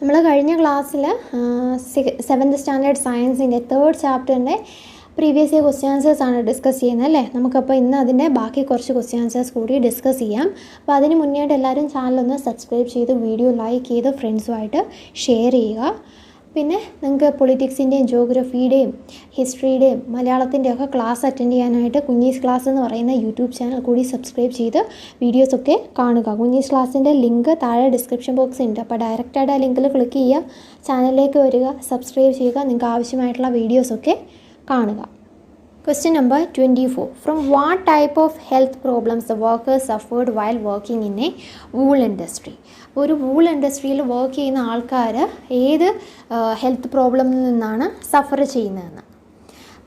നമ്മൾ കഴിഞ്ഞ ക്ലാസ്സിൽ 7th സ്റ്റാൻഡേർഡ് സയൻസിൻ്റെ 3rd ചാപ്റ്ററിൻ്റെ പ്രീവിയസ് ഇയർ ക്വസ്റ്റ്യൻ ആൻസേഴ്സ് ആണ് ഡിസ്കസ് ചെയ്യുന്നത് അല്ലേ. നമുക്കപ്പോൾ ഇന്ന് അതിൻ്റെ ബാക്കി കുറച്ച് ക്വസ്റ്റ്യൻ ആൻസേഴ്സ് കൂടി ഡിസ്കസ് ചെയ്യാം. അപ്പോൾ അതിന് മുന്നേയായിട്ട് എല്ലാവരും ചാനലൊന്ന് സബ്സ്ക്രൈബ് ചെയ്ത് വീഡിയോ ലൈക്ക് ചെയ്ത് ഫ്രണ്ട്സുമായിട്ട് ഷെയർ ചെയ്യുക. പിന്നെ നിങ്ങൾക്ക് പൊളിറ്റിക്സിൻ്റെയും ജോഗ്രഫിയുടെയും ഹിസ്റ്ററിയുടെയും മലയാളത്തിൻ്റെയൊക്കെ ക്ലാസ് അറ്റൻഡ് ചെയ്യാനായിട്ട് കുഞ്ഞീസ് ക്ലാസ് എന്ന് പറയുന്ന യൂട്യൂബ് ചാനൽ കൂടി സബ്സ്ക്രൈബ് ചെയ്ത് വീഡിയോസൊക്കെ കാണുക. കുഞ്ഞീസ് ക്ലാസ്സിൻ്റെ ലിങ്ക് താഴെ ഡിസ്ക്രിപ്ഷൻ ബോക്സ് ഉണ്ട്. അപ്പോൾ ഡയറക്റ്റായിട്ട് ആ ലിങ്കിൽ ക്ലിക്ക് ചെയ്യുക, ചാനലിലേക്ക് വരിക, സബ്സ്ക്രൈബ് ചെയ്യുക, നിങ്ങൾക്ക് ആവശ്യമായിട്ടുള്ള വീഡിയോസൊക്കെ കാണുക. Question number 24. From what type of health problems the workers suffered while working in a wool industry? ഒരു വൂൾ ഇൻഡസ്ട്രിയിൽ വർക്ക് ചെയ്യുന്ന ആൾക്കാർ ഏത് ഹെൽത്ത് പ്രോബ്ലമിൽ നിന്നാണ് സഫർ ചെയ്യുന്നതെന്ന്.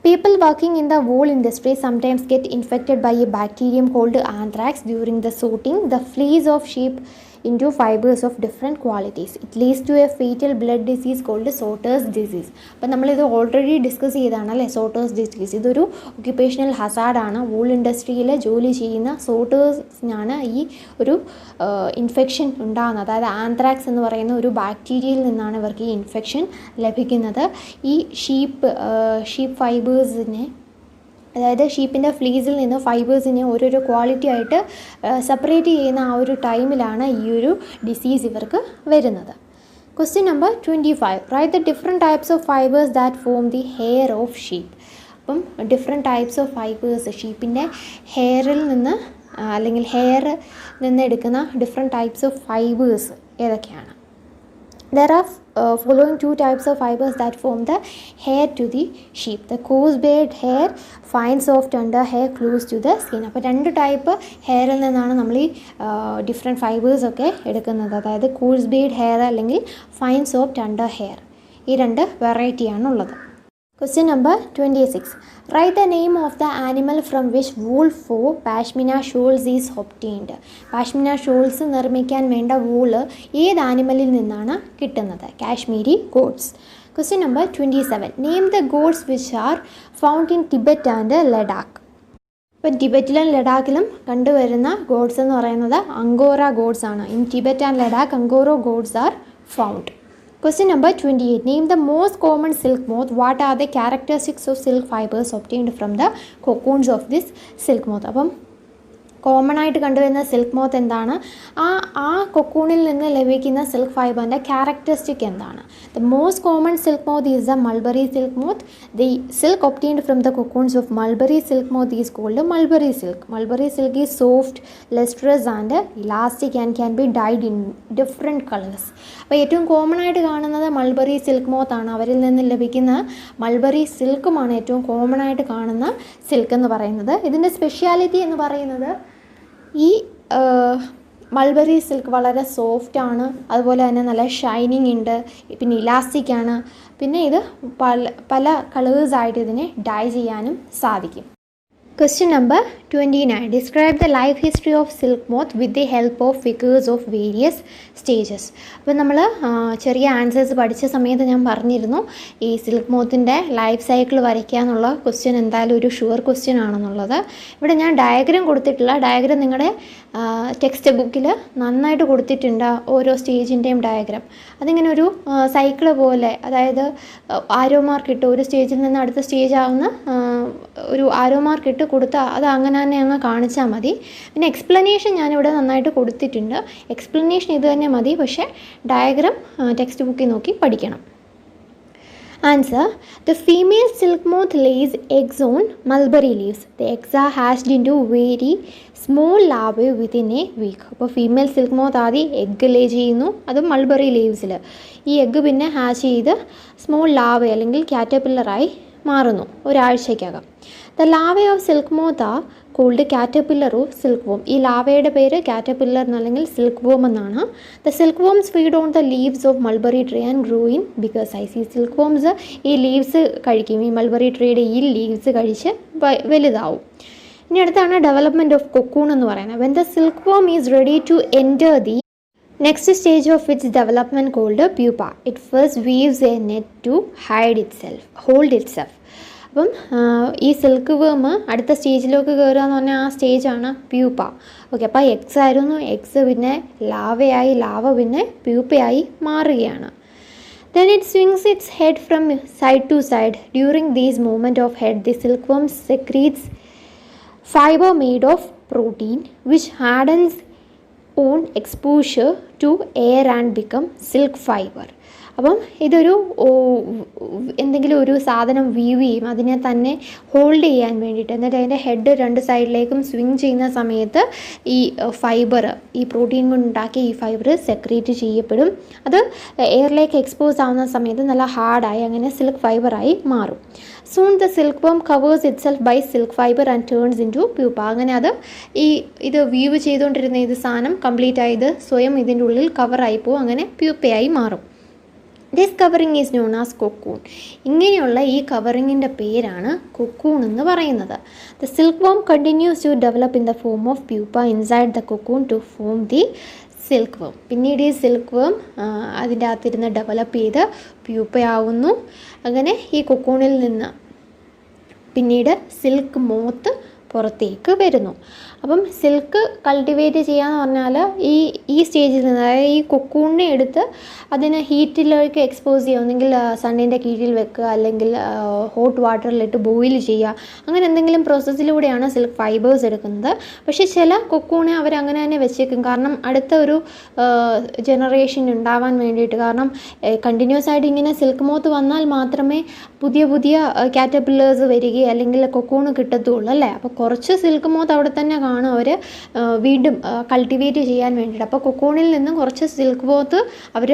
People working in the wool industry sometimes get infected by a bacterium called anthrax during the sorting the fleece of sheep into fibers of different qualities. It leads to a fatal blood disease called Soter's disease. അപ്പോൾ നമ്മളിത് already discuss ചെയ്തതാണ് അല്ലേ, sorters disease. ഇതൊരു occupational ഹസാർഡാണ്. Wool ഇൻഡസ്ട്രിയിൽ ജോലി ചെയ്യുന്ന സോട്ടേഴ്സിനാണ് ഈ ഒരു ഇൻഫെക്ഷൻ ഉണ്ടാകുന്നത്. അതായത് ആന്ത്രാക്സ് എന്ന് പറയുന്ന ഒരു ബാക്ടീരിയയിൽ നിന്നാണ് ഇവർക്ക് ഈ ഇൻഫെക്ഷൻ ലഭിക്കുന്നത്. ഈ ഷീപ്പ് ഫൈബേഴ്സിനെ, അതായത് ഷീപ്പിൻ്റെ ഫ്ലീസിൽ നിന്ന് ഫൈബേഴ്സിനെ ഓരോരോ ക്വാളിറ്റി ആയിട്ട് സെപ്പറേറ്റ് ചെയ്യുന്ന ആ ഒരു ടൈമിലാണ് ഈ ഒരു ഡിസീസ് ഇവർക്ക് വരുന്നത്. Question number 25. Write the different types of fibres that form the hair of sheep. അപ്പം ഡിഫറെൻറ്റ് ടൈപ്സ് ഓഫ് ഫൈബേഴ്സ്, ഷീപ്പിൻ്റെ ഹെയറിൽ നിന്ന് അല്ലെങ്കിൽ ഹെയറിൽ നിന്ന് എടുക്കുന്ന ഡിഫറെൻറ്റ് ടൈപ്സ് ഓഫ് ഫൈബേഴ്സ് ഏതൊക്കെയാണ്? There are following two types of fibers that form the hair to the sheep. The coarse braid hair, fine soft under hair close to the skin. അപ്പോൾ രണ്ട് type ഹെയറിൽ നിന്നാണ് നമ്മൾ ഈ different ഫൈബേഴ്സൊക്കെ എടുക്കുന്നത്. അതായത് course braid hair അല്ലെങ്കിൽ fine soft under hair. ഈ രണ്ട് വെറൈറ്റിയാണുള്ളത്. Question number 26. Write the name of the animal from which wool for pashmina shawls is obtained. Pashmina shawls നിർമ്മിക്കാൻ വേണ്ട വൂള് ഏത് ആനിമലിൽ നിന്നാണ് കിട്ടുന്നത്? Kashmiri goats. Question number 27. Name the goats which are found in Tibet and Ladakh. ഇപ്പം ടിബറ്റിലും ലഡാക്കിലും കണ്ടുവരുന്ന goats എന്ന് പറയുന്നത് അങ്കോറ ഗോഡ്സ് ആണ്. In Tibet and Ladakh Angora goats are found. Question number 28. Name the most common silk moth. What are the characteristics of silk fibers obtained from the cocoons of this silk moth? അപ്പം common ആയിട്ട് കണ്ടുവരുന്ന silk moth എന്താണ്? ആ കൊക്കൂണിൽ നിന്ന് ലഭിക്കുന്ന silk ഫൈബറിൻ്റെ characteristic എന്താണ്? The most common silk moth is the mulberry silk moth. The silk obtained from the cocoons of mulberry silk moth is called mulberry silk. Mulberry silk is soft, lustrous and elastic and can be dyed in different colours. അപ്പോൾ ഏറ്റവും common ആയിട്ട് കാണുന്നത് mulberry silk മോത്താണ്. അവരിൽ നിന്ന് ലഭിക്കുന്ന mulberry സിൽക്കുമാണ് ഏറ്റവും common ആയിട്ട് കാണുന്ന സിൽക്ക് എന്ന് പറയുന്നത്. ഇതിൻ്റെ സ്പെഷ്യാലിറ്റി എന്ന് പറയുന്നത് ഈ മൾബറി സിൽക്ക് വളരെ സോഫ്റ്റാണ്, അതുപോലെ തന്നെ നല്ല ഷൈനിങ് ഉണ്ട്, പിന്നെ ഇലാസ്റ്റിക് ആണ്, പിന്നെ ഇത് പല കളേഴ്സായിട്ട് ഇതിനെ ഡൈ ചെയ്യാനും സാധിക്കും. Question number 29. Describe the life history of silk moth with the help of figures of various stages. അപ്പോൾ നമ്മൾ ചെറിയ ആൻസേഴ്സ് പഠിച്ച സമയത്ത് ഞാൻ പറഞ്ഞിരുന്നു ഈ സിൽക്ക് മോത്തിൻ്റെ ലൈഫ് സൈക്കിൾ വരയ്ക്കുക എന്നുള്ള ക്വസ്റ്റ്യൻ എന്തായാലും ഒരു ഷുവർ ക്വസ്റ്റ്യൻ ആണെന്നുള്ളത്. ഇവിടെ ഞാൻ ഡയഗ്രാം കൊടുത്തിട്ടില്ല. ഡയഗ്രാം നിങ്ങളുടെ ടെക്സ്റ്റ് ബുക്കിൽ നന്നായിട്ട് കൊടുത്തിട്ടുണ്ട്, ഓരോ സ്റ്റേജിൻ്റെയും ഡയഗ്രാം. അതിങ്ങനെ ഒരു സൈക്കിൾ പോലെ, അതായത് ആരോ മാർക്ക് ഇട്ട് ഒരു സ്റ്റേജിൽ നിന്ന് അടുത്ത സ്റ്റേജ് ആവുന്ന ഒരു ആരോ മാർക്ക് ഇട്ട് കൊടുത്താൽ അത് അങ്ങനെ തന്നെ അങ്ങ് കാണിച്ചാൽ മതി. പിന്നെ എക്സ്പ്ലനേഷൻ ഞാനിവിടെ നന്നായിട്ട് കൊടുത്തിട്ടുണ്ട്. എക്സ്പ്ലനേഷൻ ഇത് തന്നെ മതി, പക്ഷേ ഡയഗ്രാം ടെക്സ്റ്റ് ബുക്കിൽ നോക്കി പഠിക്കണം. Answer. The female silk moth lays eggs on mulberry leaves. The eggs are hatched into very small larvae within a week. അപ്പോൾ ഫീമെയിൽ സിൽക്ക് മോത്ത് ആദ്യം എഗ്ഗ് ലേ ചെയ്യുന്നു, അത് മൾബറി ലീവ്സിൽ. ഈ എഗ്ഗ് പിന്നെ ഹാച്ച് ചെയ്ത് സ്മോൾ ലാവ അല്ലെങ്കിൽ കാറ്റർപില്ലറായി മാറുന്നു ഒരാഴ്ചയ്ക്കകം. The larva of silk moth are called caterpillar of silk worm. ഈ ലാവയുടെ പേര് കാറ്റർപില്ലർ എന്നല്ലെങ്കിൽ സിൽക്ക് വോം എന്നാണ്. The silk worms feed on the leaves of mulberry tree and grow in bigger size. ഈ സിൽക്ക് വോംസ് ഈ leaves കഴിക്കും, ഈ mulberry ട്രീയുടെ ഈ ലീവ്സ് കഴിച്ച് വലുതാവും. ഇനി അടുത്താണ് ഡെവലപ്മെൻറ്റ് ഓഫ് കൊക്കൂൺ എന്ന് പറയുന്നത്. When the silk worm is ready to enter the next stage of its development called pupa. It first weaves a net to hold itself. അപ്പം ഈ സിൽക്ക് വേം അടുത്ത സ്റ്റേജിലേക്ക് കയറുക എന്ന് പറഞ്ഞാൽ ആ സ്റ്റേജാണ് പ്യൂപ്പ. ഓക്കെ, അപ്പോൾ എഗ്സ് ആയിരുന്നു, എഗ്സ് പിന്നെ ലാവയായി, ലാവ പിന്നെ പ്യൂപ്പയായി മാറുകയാണ്. Then it swings its head from side to side. During this movement of head, the silkworm secretes fiber made of protein, which hardens on exposure to air and become silk fiber. അപ്പം ഇതൊരു എന്തെങ്കിലും ഒരു സാധനം we've ചെയ്യും, അതിനെ തന്നെ hold ചെയ്യാൻ വേണ്ടിയിട്ട്. എന്നിട്ട് അതിൻ്റെ ഹെഡ് രണ്ട് സൈഡിലേക്കും സ്വിങ് ചെയ്യുന്ന സമയത്ത് ഈ ഫൈബർ, ഈ പ്രോട്ടീൻ കൊണ്ടുണ്ടാക്കിയ ഈ ഫൈബർ സെക്രീറ്റ് ചെയ്യപ്പെടും. അത് എയറിലേക്ക് എക്സ്പോസ് ആവുന്ന സമയത്ത് നല്ല ഹാർഡായി അങ്ങനെ സിൽക്ക് ഫൈബറായി മാറും. Soon the silk worm covers itself by silk fibre and turns into pupa. അങ്ങനെ അത് ഇത് വീവ് ചെയ്തുകൊണ്ടിരുന്ന ഇത് സാധനം കംപ്ലീറ്റ് ആയത് സ്വയം ഇതിൻ്റെ ഉള്ളിൽ കവറായി പോകും, അങ്ങനെ പ്യൂപ്പയായി മാറും. This covering is known as cocoon. ഇങ്ങനെയുള്ള ഈ കവറിങ്ങിൻ്റെ പേരാണ് കൊക്കൂൺ എന്ന് പറയുന്നത്. The silk worm continues to develop in the form of pupa inside the cocoon to form the silk worm. പിന്നീട് ഈ സിൽക്ക് വർം അതിൻ്റെ അകത്തിരുന്ന് ഡെവലപ്പ് ചെയ്ത് പ്യൂപ്പയാവുന്നു. അങ്ങനെ ഈ കൊക്കൂണിൽ നിന്ന് പിന്നീട് സിൽക്ക് മോത്ത് പുറത്തേക്ക് വരുന്നു. അപ്പം സിൽക്ക് കൾട്ടിവേറ്റ് ചെയ്യാന്ന് പറഞ്ഞാൽ ഈ സ്റ്റേജിൽ നിന്ന്, അതായത് ഈ കൊക്കൂണിനെ എടുത്ത് അതിനെ ഹീറ്റിലേക്ക് എക്സ്പോസ് ചെയ്യുക, ഒന്നെങ്കിൽ സണ്ണിൻ്റെ കീഴിൽ വെക്കുക, അല്ലെങ്കിൽ ഹോട്ട് വാട്ടറിലിട്ട് ബോയിൽ ചെയ്യുക, അങ്ങനെ എന്തെങ്കിലും പ്രോസസ്സിലൂടെയാണ് സിൽക്ക് ഫൈബേഴ്സ് എടുക്കുന്നത്. പക്ഷേ ചില കൊക്കൂണെ അവരങ്ങനെ തന്നെ വെച്ചേക്കും, കാരണം അടുത്ത ഒരു ജനറേഷൻ ഉണ്ടാവാൻ വേണ്ടിയിട്ട്. കാരണം കണ്ടിന്യൂസ് ആയിട്ട് ഇങ്ങനെ സിൽക്ക് മോത്ത് വന്നാൽ മാത്രമേ പുതിയ പുതിയ കാറ്റർപില്ലേഴ്സ് വരികയും അല്ലെങ്കിൽ കൊക്കൂണ് കിട്ടത്തുള്ളൂ അല്ലേ. അപ്പോൾ കുറച്ച് സിൽക്ക് മോത്ത് അവിടെ തന്നെ കാണും അവർ വീണ്ടും കൾട്ടിവേറ്റ് ചെയ്യാൻ വേണ്ടിയിട്ട്. അപ്പോൾ കൊക്കൂണിൽ നിന്ന് കുറച്ച് സിൽക്ക് മോത്ത് അവർ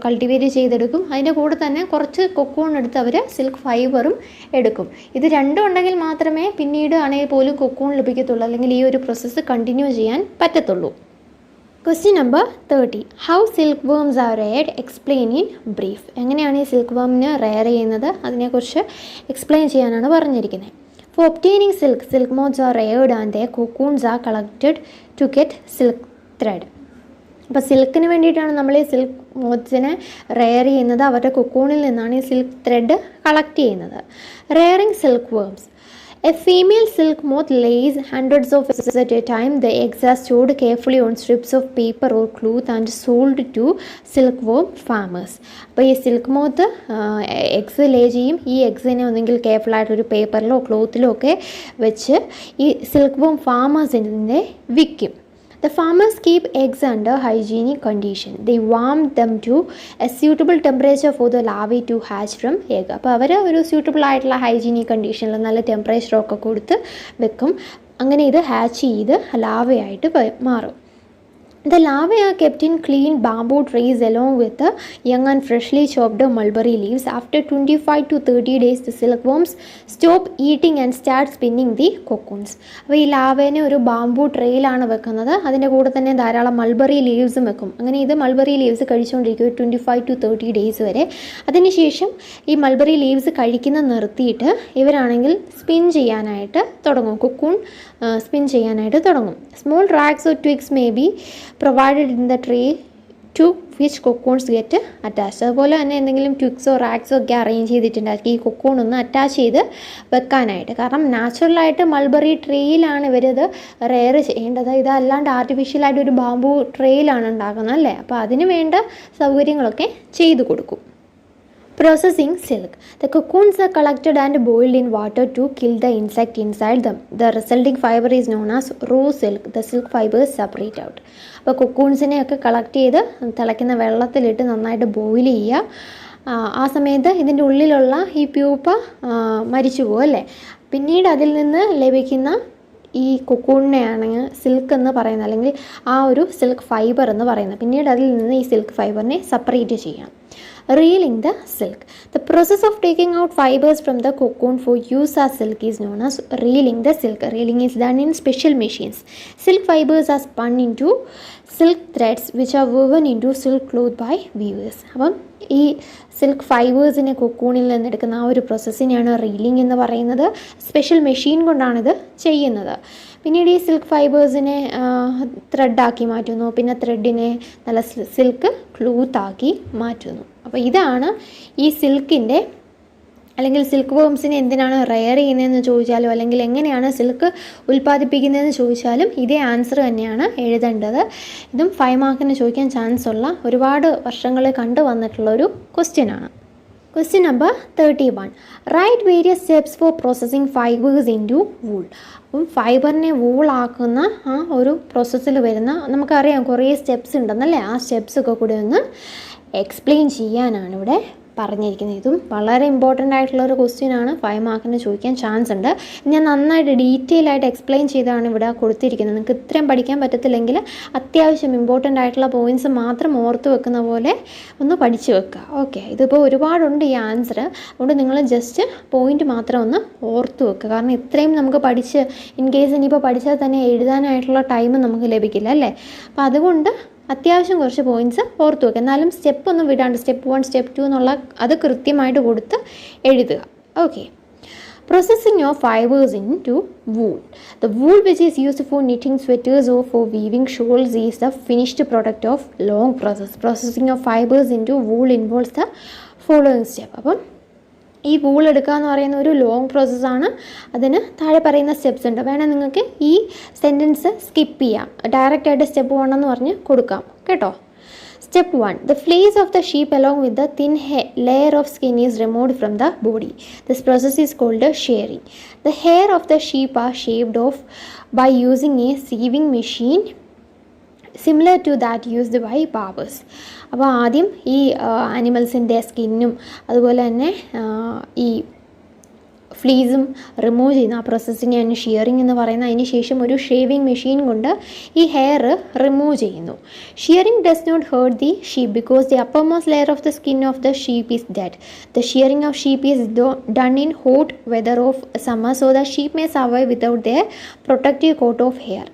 കൾട്ടിവേറ്റ് ചെയ്തെടുക്കും. അതിൻ്റെ കൂടെ തന്നെ കുറച്ച് കൊക്കൂൺ എടുത്ത് അവർ സിൽക്ക് ഫൈബറും എടുക്കും. ഇത് രണ്ടും ഉണ്ടെങ്കിൽ മാത്രമേ പിന്നീട് ആണെങ്കിൽ പോലും കൊക്കൂൺ ലഭിക്കത്തുള്ളൂ, അല്ലെങ്കിൽ ഈ ഒരു പ്രോസസ്സ് കണ്ടിന്യൂ ചെയ്യാൻ പറ്റത്തുള്ളൂ. Question number 30. How silk worms are reared, explain in brief. എങ്ങനെയാണ് ഈ സിൽക്ക് വേമിനെ റെയർ ചെയ്യുന്നത് അതിനെക്കുറിച്ച് എക്സ്പ്ലെയിൻ ചെയ്യാനാണ് പറഞ്ഞിരിക്കുന്നത്. For obtaining silk, silk moths are reared and their cocoons are collected to get silk thread. അപ്പോൾ സിൽക്കിന് വേണ്ടിയിട്ടാണ് നമ്മൾ ഈ സിൽക്ക് മോത്ത്സിനെ റെയർ ചെയ്യുന്നത്. അവരുടെ കൊക്കൂണിൽ നിന്നാണ് ഈ സിൽക്ക് ത്രെഡ് കളക്ട് ചെയ്യുന്നത്. Raring silk worms. A female silk moth lays hundreds of eggs at a time. The eggs are stored carefully on strips of paper or cloth and sold to silkworm farmers. അപ്പോൾ ഈ silk moth eggs ലേ ചെയ്യും. ഈ എഗ്സിനെ ഒന്നെങ്കിൽ കെയർഫുള്ളായിട്ടൊരു പേപ്പറിലോ ക്ലോത്തിലോ ഒക്കെ വെച്ച് ഈ silk warm ഫാമേഴ്സിനെ വിൽക്കും. The farmers keep eggs under hygienic condition. They warm them to a suitable temperature for the larvae to hatch from egg. അപ്പോൾ അവർ ഒരു സ്യൂട്ടബിൾ ആയിട്ടുള്ള ഹൈജീനിക് കണ്ടീഷനിൽ നല്ല ടെമ്പറേച്ചറൊക്കെ കൊടുത്ത് വെക്കും. അങ്ങനെ ഇത് ഹാച്ച് ചെയ്ത് ലാവയായിട്ട് മാറും. The larvae are kept in clean bamboo trays along with the young and freshly chopped mulberry leaves. After 25 to 30 days, the silkworms stop eating and start spinning the cocoons. അപ്പോൾ ഈ ലാവേനെ ഒരു ബാംബു ട്രെയിലാണ് വെക്കുന്നത്. അതിൻ്റെ കൂടെ തന്നെ ധാരാളം മൾബറി ലീവ്സും വെക്കും. അങ്ങനെ ഇത് മൾബറി ലീവ്സ് കഴിച്ചുകൊണ്ടിരിക്കും 25 to 30 ഡേയ്സ് വരെ. അതിനുശേഷം ഈ മൾബറി ലീവ്സ് കഴിക്കുന്ന നിർത്തിയിട്ട് ഇവരാണെങ്കിൽ സ്പിൻ ചെയ്യാനായിട്ട് തുടങ്ങും, കൊക്കൂൺ സ്പിൻ ചെയ്യാനായിട്ട് തുടങ്ങും. Small rags or twigs may be provided in the tree to which cocoons get attached. അതുപോലെ തന്നെ എന്തെങ്കിലും ട്വിഗ്സോ റാഗ്സോ ഒക്കെ അറേഞ്ച് ചെയ്തിട്ടുണ്ടാക്കി ഈ കൊക്കൂൺ ഒന്ന് അറ്റാച്ച് ചെയ്ത് വെക്കാനായിട്ട്. കാരണം നാച്ചുറലായിട്ട് മൾബറി ട്രീയിലാണ് ഇവരിത് റെയർ ചെയ്യേണ്ടത്. ഇതല്ലാണ്ട് ആർട്ടിഫിഷ്യലായിട്ട് ഒരു ബാംബു ട്രീയിലാണ് ഉണ്ടാക്കുന്നത് അല്ലേ. അപ്പോൾ അതിന് വേണ്ട സൗകര്യങ്ങളൊക്കെ ചെയ്തു കൊടുക്കും. Processing silk. The cocoons are collected and boiled in water to kill the insect inside them. The resulting fiber is known as raw silk. The silk fibers separate out. അപ്പോൾ കൊക്കൂൺസിനെയൊക്കെ കളക്ട് ചെയ്ത് തിളയ്ക്കുന്ന വെള്ളത്തിലിട്ട് നന്നായിട്ട് ബോയിൽ ചെയ്യുക. ആ സമയത്ത് ഇതിൻ്റെ ഉള്ളിലുള്ള ഈ പ്യൂപ്പ മരിച്ചു പോകും അല്ലേ. പിന്നീട് അതിൽ നിന്ന് ലഭിക്കുന്ന ഈ കൊക്കൂണിനെയാണ് സിൽക്ക് എന്ന് പറയുന്നത്, അല്ലെങ്കിൽ ആ ഒരു സിൽക്ക് ഫൈബർ എന്ന് പറയുന്നത്. പിന്നീട് അതിൽ നിന്ന് ഈ സിൽക്ക് ഫൈബറിനെ സെപ്പറേറ്റ് ചെയ്യാം. Reeling the silk. The process of taking out fibers from the cocoon for use as silk is known as reeling the silk. Reeling is done in special machines. Silk fibers are spun into silk threads which are woven into silk cloth by weavers. അപ്പം ഈ silk ഫൈബേഴ്സിനെ കൊക്കൂണിൽ നിന്നെടുക്കുന്ന ആ ഒരു പ്രോസസ്സിനെയാണ് reeling എന്ന് പറയുന്നത്. Special machine കൊണ്ടാണിത് ചെയ്യുന്നത്. പിന്നീട് ഈ silk ഫൈബേഴ്സിനെ ത്രെഡാക്കി മാറ്റുന്നു. പിന്നെ ത്രെഡിനെ നല്ല സിൽക്ക് ക്ലോത്താക്കി മാറ്റുന്നു. അപ്പോൾ ഇതാണ് ഈ സിൽക്കിൻ്റെ അല്ലെങ്കിൽ സിൽക്ക് വേംസിനെ എന്തിനാണ് റെയർ ചെയ്യുന്നതെന്ന് ചോദിച്ചാലും അല്ലെങ്കിൽ എങ്ങനെയാണ് സിൽക്ക് ഉൽപ്പാദിപ്പിക്കുന്നതെന്ന് ചോദിച്ചാലും ഇതേ ആൻസർ തന്നെയാണ് എഴുതേണ്ടത്. ഇതും 5 മാർക്കിന് ചോദിക്കാൻ ചാൻസ് ഉള്ള ഒരുപാട് വർഷങ്ങളിൽ കണ്ടു വന്നിട്ടുള്ള ഒരു ക്വസ്റ്റ്യൻ ആണ്. Question number 31. Write various steps for processing fibres into wool. അപ്പം ഫൈബറിനെ വൂളാക്കുന്ന ആ ഒരു പ്രോസസ്സിൽ വരുന്ന നമുക്കറിയാം കുറേ സ്റ്റെപ്സ് ഉണ്ടെന്നല്ലേ, ആ സ്റ്റെപ്സൊക്കെ കൂടി ഒന്ന് എക്സ്പ്ലെയിൻ ചെയ്യാനാണ് ഇവിടെ പറഞ്ഞിരിക്കുന്നത്. ഇതും വളരെ ഇമ്പോർട്ടൻ്റ് ആയിട്ടുള്ളൊരു ക്വസ്റ്റ്യൻ ആണ്, 5 മാർക്കിന് ചോദിക്കാൻ ചാൻസ് ഉണ്ട്. ഞാൻ നന്നായിട്ട് ഡീറ്റെയിൽ ആയിട്ട് എക്സ്പ്ലെയിൻ ചെയ്താണ് ഇവിടെ കൊടുത്തിരിക്കുന്നത്. നിങ്ങൾക്ക് ഇത്രയും പഠിക്കാൻ പറ്റത്തില്ലെങ്കിൽ അത്യാവശ്യം ഇമ്പോർട്ടൻ്റ് ആയിട്ടുള്ള പോയിൻറ്റ്സ് മാത്രം ഓർത്ത് വെക്കുന്ന പോലെ ഒന്ന് പഠിച്ചു വെക്കുക. ഓക്കെ, ഇതിപ്പോൾ ഒരുപാടുണ്ട് ഈ ആൻസർ, അതുകൊണ്ട് നിങ്ങൾ ജസ്റ്റ് പോയിൻ്റ് മാത്രം ഒന്ന് ഓർത്ത് വെക്കുക. കാരണം ഇത്രയും നമുക്ക് പഠിച്ച് ഇൻ കേസ് ഇനിയിപ്പോൾ പഠിച്ചാൽ തന്നെ എഴുതാനായിട്ടുള്ള ടൈം നമുക്ക് ലഭിക്കില്ല അല്ലേ. അപ്പോൾ അതുകൊണ്ട് അത്യാവശ്യം കുറച്ച് പോയിൻറ്റ്സ് ഓർത്ത് വെക്കുക. എന്നാലും സ്റ്റെപ്പ് ഒന്നും വിടാണ്ട് സ്റ്റെപ്പ് 1 സ്റ്റെപ്പ് 2 എന്നുള്ള അത് കൃത്യമായിട്ട് കൊടുത്ത് എഴുതുക. Okay, processing of fibers into wool. The wool which is used for knitting sweaters or for weaving shawls is the finished product of long process. Processing of fibers into wool involves the following step. അപ്പം ഈ wool എടുക്കുക എന്ന് പറയുന്ന ഒരു long പ്രോസസ്സാണ്. അതിന് താഴെ പറയുന്ന സ്റ്റെപ്സ് ഉണ്ട്. വേണം നിങ്ങൾക്ക് ഈ സെൻറ്റൻസ് സ്കിപ്പ് ചെയ്യാം, ഡയറക്റ്റായിട്ട് സ്റ്റെപ്പ് 1 എന്ന് പറഞ്ഞ് കൊടുക്കാം കേട്ടോ. Step 1. The fleece of the sheep along with the thin layer of skin is removed from the body. This process is called shearing. The hair of the sheep are shaved off by using a sieving machine similar to that used by barbers. അപ്പോൾ ആദ്യം ഈ ആനിമൽസിൻ്റെ സ്കിന്നും അതുപോലെ തന്നെ ഈ ഫ്ലീസും remove ചെയ്യുന്ന ആ പ്രോസസ്സിനെയാണ് shearing എന്ന് പറയുന്നത്. അതിന് ശേഷം ഒരു ഷേവിംഗ് മെഷീൻ കൊണ്ട് ഈ ഹെയർ റിമൂവ് ചെയ്യുന്നു. Shearing does not hurt the sheep because the uppermost layer of the skin of the sheep is dead. The shearing of sheep is done in hot weather of summer so the sheep may survive without their protective coat of hair.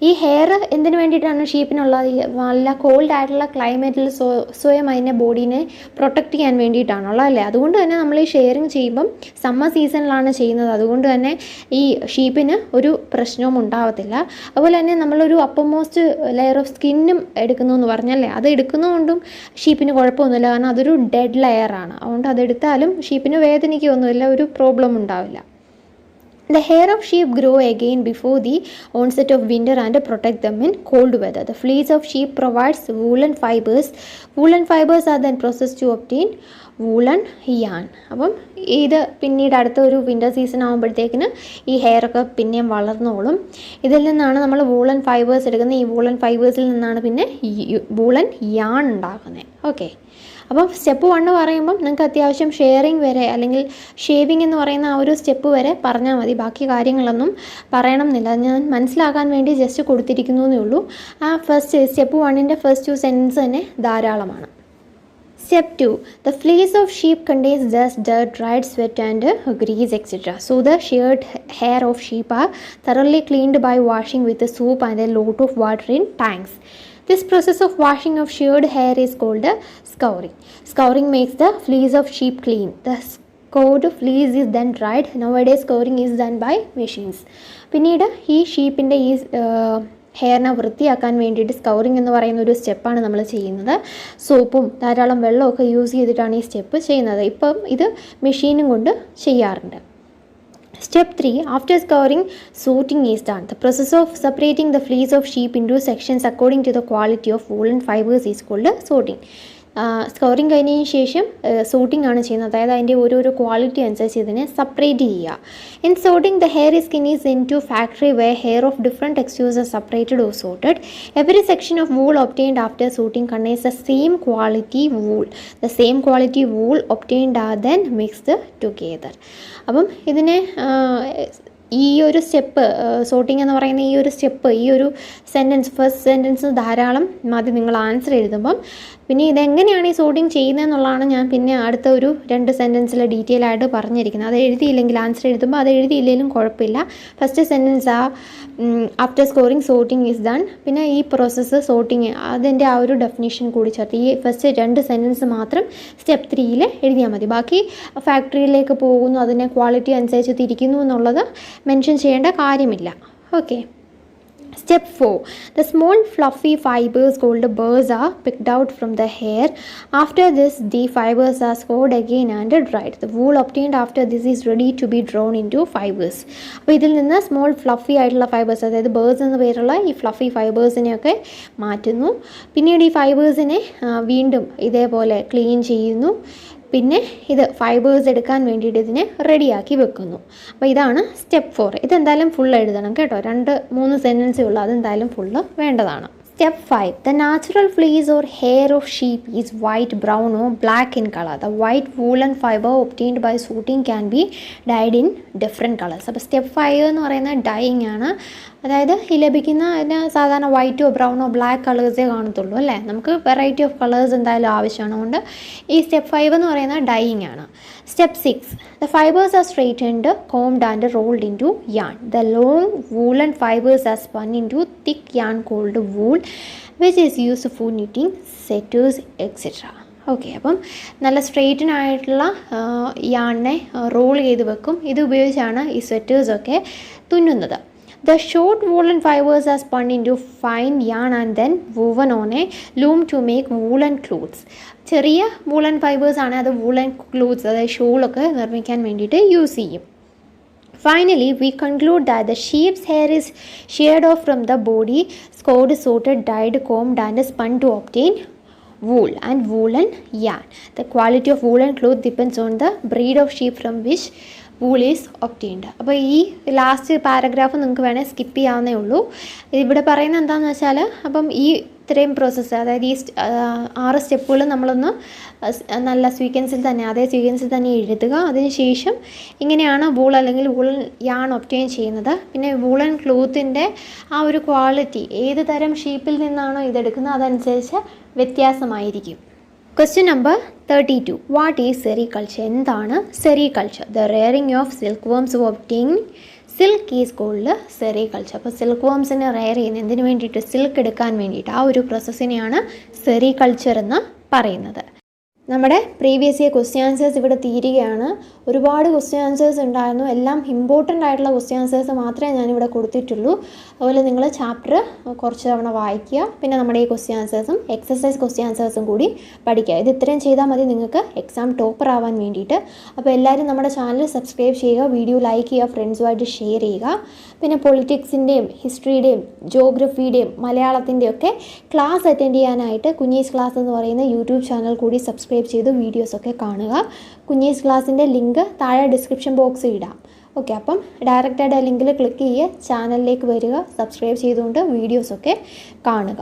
ഈ hair എന്തിനു വേണ്ടിയിട്ടാണ് ഷീപ്പിനുള്ളത്? നല്ല called ആയിട്ടുള്ള ക്ലൈമറ്റിൽ സ്വയം അതിൻ്റെ ബോഡീനെ protect ചെയ്യാൻ വേണ്ടിയിട്ടാണുള്ളത് അല്ലേ. അതുകൊണ്ട് തന്നെ നമ്മൾ ഈ ഷെയറിങ് ചെയ്യുമ്പം സമ്മർ സീസണിലാണ് ചെയ്യുന്നത്. അതുകൊണ്ട് തന്നെ ഈ ഷീപ്പിന് ഒരു പ്രശ്നവും ഉണ്ടാവത്തില്ല. അതുപോലെ തന്നെ നമ്മളൊരു അപ്പർമോസ്റ്റ് ലെയർ ഓഫ് സ്കിന്നും എടുക്കുന്നു എന്ന് പറഞ്ഞല്ലേ, അത് എടുക്കുന്നതുകൊണ്ടും ഷീപ്പിന് കുഴപ്പമൊന്നുമില്ല. കാരണം അതൊരു ഡെഡ് ലെയറാണ്. അതുകൊണ്ട് അതെടുത്താലും ഷീപ്പിന് വേദനിക്കൊന്നുമില്ല, ഒരു പ്രോബ്ലം ഉണ്ടാവില്ല. The hair of sheep grow again before the onset of winter and protect them in cold weather. The fleece of sheep provides woolen fibers. Woolen fibers are then processed to obtain woolen yarn. അപ്പം ഇത് പിന്നീട് അടുത്ത ഒരു winter season ആകുമ്പോഴത്തേക്കിന് ഈ ഹെയറൊക്കെ പിന്നെയും വളർന്നോളും. ഇതിൽ നിന്നാണ് നമ്മൾ വൂളൻ ഫൈബേഴ്സ് എടുക്കുന്നത്. ഈ വൂളൻ ഫൈബേഴ്സിൽ നിന്നാണ് പിന്നെ വൂളൻ യാൺ ഉണ്ടാക്കുന്നത്. ഓക്കെ, അപ്പം സ്റ്റെപ്പ് 1 പറയുമ്പം നിങ്ങൾക്ക് അത്യാവശ്യം ഷെയറിങ് വരെ അല്ലെങ്കിൽ ഷേവിങ് എന്ന് പറയുന്ന ആ ഒരു സ്റ്റെപ്പ് വരെ പറഞ്ഞാൽ മതി. ബാക്കി കാര്യങ്ങളൊന്നും പറയണം എന്നില്ല. ഞാൻ മനസ്സിലാക്കാൻ വേണ്ടി ജസ്റ്റ് കൊടുത്തിരിക്കുന്നു എന്നേ ഉള്ളൂ. ആ സ്റ്റെപ്പ് 1ൻ്റെ ഫസ്റ്റ് 2 സെൻറ്റൻസ് തന്നെ ധാരാളമാണ്. Step 2. The fleece of sheep contains dust, dirt, dried sweat and grease etc. So the sheared hair of sheep are thoroughly cleaned by washing with a soap and a lot of water in tanks. This process of washing of sheared hair is called scouring. Scouring makes the fleece of sheep clean. The scoured fleece is then dried. Nowadays scouring is done by machines. പിന്നീട് ഈ ഷീപ്പിൻ്റെ ഈ ഹെയറിനെ വൃത്തിയാക്കാൻ വേണ്ടിയിട്ട് scouring എന്ന് പറയുന്ന ഒരു സ്റ്റെപ്പാണ് നമ്മൾ ചെയ്യുന്നത്. സോപ്പും ധാരാളം വെള്ളമൊക്കെ യൂസ് ചെയ്തിട്ടാണ് ഈ സ്റ്റെപ്പ് ചെയ്യുന്നത്. ഇപ്പം ഇത് മെഷീനും കൊണ്ട് ചെയ്യാറുണ്ട്. Step 3. After scouring, sorting is done. The process of separating the fleece of sheep into sections according to the quality of woolen fibers is called sorting. Scouring കഴിഞ്ഞതിന് ശേഷം സോർട്ടിംഗ് ആണ് ചെയ്യുന്നത്. അതായത് അതിൻ്റെ ഓരോരോ ക്വാളിറ്റി അനുസരിച്ച് ഇതിനെ സെപ്പറേറ്റ് ചെയ്യുക. In sorting the hair skin is into factory where hair of different textures are separated or sorted. Every section of wool obtained after sorting contains the same quality wool. The same quality wool obtained are then mixed together. അപ്പം ഇതിനെ ഈ ഒരു step sorting എന്ന് പറയുന്ന ഈ ഒരു step, ഈ ഒരു സെൻറ്റൻസ്, ഫസ്റ്റ് സെൻറ്റൻസ് ധാരാളം മതി നിങ്ങൾ ആൻസർ എഴുതുമ്പം. പിന്നെ ഇതെങ്ങനെയാണ് ഈ സോർട്ടിങ് ചെയ്യുന്നതെന്നുള്ളതാണ് ഞാൻ പിന്നെ അടുത്ത ഒരു 2 സെൻറ്റൻസിൽ ഡീറ്റെയിൽ ആയിട്ട് പറഞ്ഞിരിക്കുന്നത്. അത് എഴുതിയില്ലെങ്കിൽ ആൻസർ എഴുതുമ്പോൾ അത് എഴുതിയില്ലെങ്കിലും കുഴപ്പമില്ല. First sentence after scoring sorting is done. പിന്നെ ഈ പ്രോസസ്സ് സോർട്ടിങ് അതിൻ്റെ ആ ഒരു ഡെഫിനിഷൻ കൂടി ചേർത്ത് ഈ ഫസ്റ്റ് 2 സെൻറ്റൻസ് മാത്രം സ്റ്റെപ്പ് 3യിൽ എഴുതിയാൽ മതി. ബാക്കി ഫാക്ടറിയിലേക്ക് പോകുന്നു, അതിനെ ക്വാളിറ്റി അനുസരിച്ച് തിരിക്കുന്നു എന്നുള്ളത് മെൻഷൻ ചെയ്യേണ്ട കാര്യമില്ല. Okay, Step 4. The small fluffy fibers called burrs are picked out from the hair. After this, the fibers are scored again and dried. The wool obtained after this is ready to be drawn into fibers. അപ്പോൾ ഇതിൽ നിന്ന് small fluffy ആയിട്ടുള്ള fibres, അതായത് birds എന്ന പേരുള്ള ഈ fluffy ഫൈബേഴ്സിനെയൊക്കെ മാറ്റുന്നു. പിന്നീട് ഈ ഫൈബേഴ്സിനെ വീണ്ടും ഇതേപോലെ ക്ലീൻ ചെയ്യുന്നു. പിന്നെ ഇത് ഫൈബേഴ്സ് എടുക്കാൻ വേണ്ടിയിട്ട് ഇതിനെ റെഡിയാക്കി വെക്കുന്നു. അപ്പോൾ ഇതാണ് സ്റ്റെപ്പ് 4. ഇതെന്തായാലും ഫുൾ എഴുതണം കേട്ടോ. 2-3 സെൻറ്റൻസേ ഉള്ളൂ, അതെന്തായാലും ഫുള്ള് വേണ്ടതാണ്. Step 5. The natural fleece or hair of sheep is white, brown or black in color. The white woolen fiber obtained by suiting can be dyed in different colors. അപ്പോൾ step 5 എന്ന് പറയുന്നത് dying ആണ്. അതായത് ഈ ലഭിക്കുന്ന അതിന് സാധാരണ വൈറ്റോ ബ്രൗണോ ബ്ലാക്ക് കളേഴ്സേ കാണത്തുള്ളൂ അല്ലേ. നമുക്ക് വെറൈറ്റി ഓഫ് കളേഴ്സ് എന്തായാലും ആവശ്യമാണ്. അതുകൊണ്ട് ഈ സ്റ്റെപ്പ് 5 എന്ന് പറയുന്നത് ഡൈയിങ് ആണ്. Step 6. The fibers are straightened, combed and rolled into yarn. The long woolen fibers are spun into thick yarn called wool, which is used for knitting, sweaters, etc. Okay, അപ്പം നല്ല straighten ആയിട്ടുള്ള യാണിനെ role ചെയ്ത് വെക്കും. ഇത് ഉപയോഗിച്ചാണ് ഈ സ്വെറ്റേഴ്സൊക്കെ തുന്നുന്നത്. The short woolen fibers are spun into fine yarn and then woven on a loom to make woolen clothes. ചെറിയ woollen fibres ആണ്, അത് വൂളൻ ക്ലോത്ത്സ്, അതായത് ഷോളൊക്കെ നിർമ്മിക്കാൻ വേണ്ടിയിട്ട് യൂസ് ചെയ്യും. Finally, we conclude that the sheep's hair is sheared off from the body, scoured, sorted, dyed, combed and spun to obtain wool and woolen yarn. The quality of woolen cloth depends on the breed of sheep from which wool is obtained. അപ്പോൾ ഈ last paragraph നിങ്ങൾക്ക് വേണേൽ skip ചെയ്യാവുന്നേ ഉള്ളൂ. ഇവിടെ പറയുന്നത് എന്താണെന്ന് വെച്ചാൽ, അപ്പം ഈ ഇത്രയും പ്രോസസ്സ്, അതായത് ഈ 6 സ്റ്റെപ്പുകൾ നമ്മളൊന്ന് നല്ല സീക്വൻസിൽ തന്നെ, അതേ സീക്വൻസിൽ തന്നെ എഴുതുക. അതിനുശേഷം ഇങ്ങനെയാണ് വൂൾ അല്ലെങ്കിൽ വൂളൻ യാൺ ഒബ്റ്റെയിൻ ചെയ്യുന്നത്. പിന്നെ വൂളൻ ക്ലോത്തിൻ്റെ ആ ഒരു ക്വാളിറ്റി ഏത് തരം ഷീപ്പിൽ നിന്നാണോ ഇതെടുക്കുന്നത് അതനുസരിച്ച് വ്യത്യാസമായിരിക്കും. Question number 32. What is sericulture? എന്താണ് sericulture? The rearing of silkworms to obtain silk is called sericulture. അപ്പോൾ സിൽക്ക് വർംസിനെ റെയർ ചെയ്യുന്ന എന്തിനു വേണ്ടിയിട്ട്? സിൽക്ക് എടുക്കാൻ വേണ്ടിയിട്ട്. ആ ഒരു പ്രോസസ്സിനെയാണ് സെറികൾച്ചർ എന്ന് പറയുന്നത്. നമ്മുടെ പ്രീവിയസ് ഇയർ ക്വസ്റ്റ്യൻ ആൻസേഴ്സ് ഇവിടെ തീരുകയാണ്. ഒരുപാട് ക്വസ്റ്റ്യൻ ആൻസേഴ്സ് ഉണ്ടായിരുന്നു. എല്ലാം ഇമ്പോർട്ടൻ്റ് ആയിട്ടുള്ള ക്വസ്റ്റ്യൻ ആൻസേഴ്സ് മാത്രമേ ഞാനിവിടെ കൊടുത്തിട്ടുള്ളൂ. അതുപോലെ നിങ്ങൾ ചാപ്റ്റർ കുറച്ച് തവണ വായിക്കുക. പിന്നെ നമ്മുടെ ഈ ക്വസ്റ്റ്യൻ ആൻസേഴ്സും എക്സസൈസ് ക്വസ്റ്റ്യൻ ആൻസേഴ്സും കൂടി പഠിക്കുക. ഇത് ഇത്രയും ചെയ്താൽ മതി നിങ്ങൾക്ക് എക്സാം ടോപ്പർ ആവാൻ വേണ്ടിയിട്ട്. അപ്പോൾ എല്ലാവരും നമ്മുടെ ചാനൽ സബ്സ്ക്രൈബ് ചെയ്യുക, വീഡിയോ ലൈക്ക് ചെയ്യുക, ഫ്രണ്ട്സുമായിട്ട് ഷെയർ ചെയ്യുക. പിന്നെ പൊളിറ്റിക്സിൻ്റെയും ഹിസ്റ്ററിയുടെയും ജോഗ്രഫിയുടെയും മലയാളത്തിൻ്റെയും ഒക്കെ ക്ലാസ് അറ്റൻഡ് ചെയ്യാനായിട്ട് കുഞ്ഞീസ് ക്ലാസ് എന്ന് പറയുന്ന യൂട്യൂബ് ചാനൽ കൂടി സബ്സ്ക്രൈബ് ചെയ്ത് വീഡിയോസൊക്കെ കാണുക. കുഞ്ഞീസ് ക്ലാസ്സിൻ്റെ ലിങ്ക് താഴെ ഡിസ്ക്രിപ്ഷൻ ബോക്സിൽ ഇടാം. ഓക്കെ, അപ്പം ഡയറക്റ്റായിട്ട് ആ ലിങ്കിൽ ക്ലിക്ക് ചെയ്യുക, ചാനലിലേക്ക് വരിക, സബ്സ്ക്രൈബ് ചെയ്തുകൊണ്ട് വീഡിയോസൊക്കെ കാണുക.